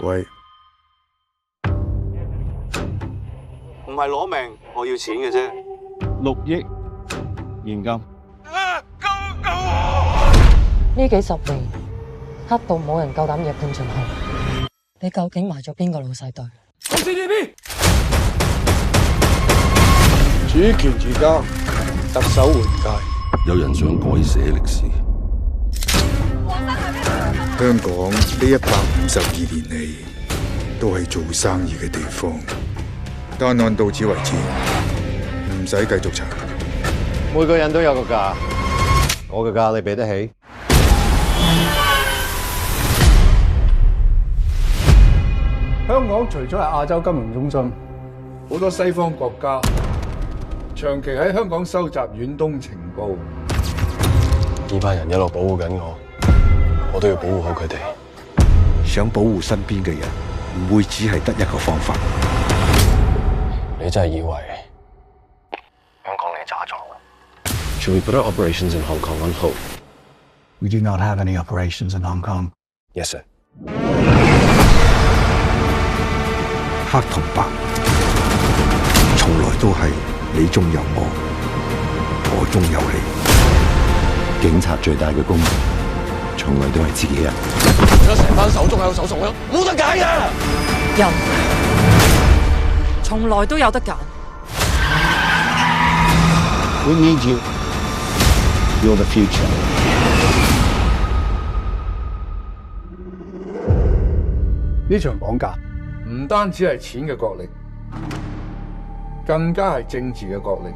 歸。唔係攞命，我要錢嘅啫。6億現金。呢幾十年黑到冇人夠膽夜判進去，你究竟埋咗邊個老細隊？我 CDP 主權移交，特首換屆。有人想改寫歷史。香港呢152年嚟都係做生意嘅地方，單案到此為止，唔使繼續查。每個人都有個價，我嘅價你俾得起？香港除咗係亞洲金融中心，好多西方國家長期喺香港收集遠東情報。呢班人一路保護緊我都要保護好佢哋。想保護身邊嘅人，唔會只係得一個方法。你真係以為香港你渣咗 ？Should we put our operations in Hong Kong on hold? We do not have any operations in Hong Kong. Yes, sir. 黑同白，從來都係你中有我，我中有你。警察最大嘅功勞，從來都係自己人。而家成班手足喺度手送咯，冇得揀㗎。人從來都有得揀。We need you. You're the future. 呢場綁架唔單止係錢嘅角力，更加係政治嘅角力。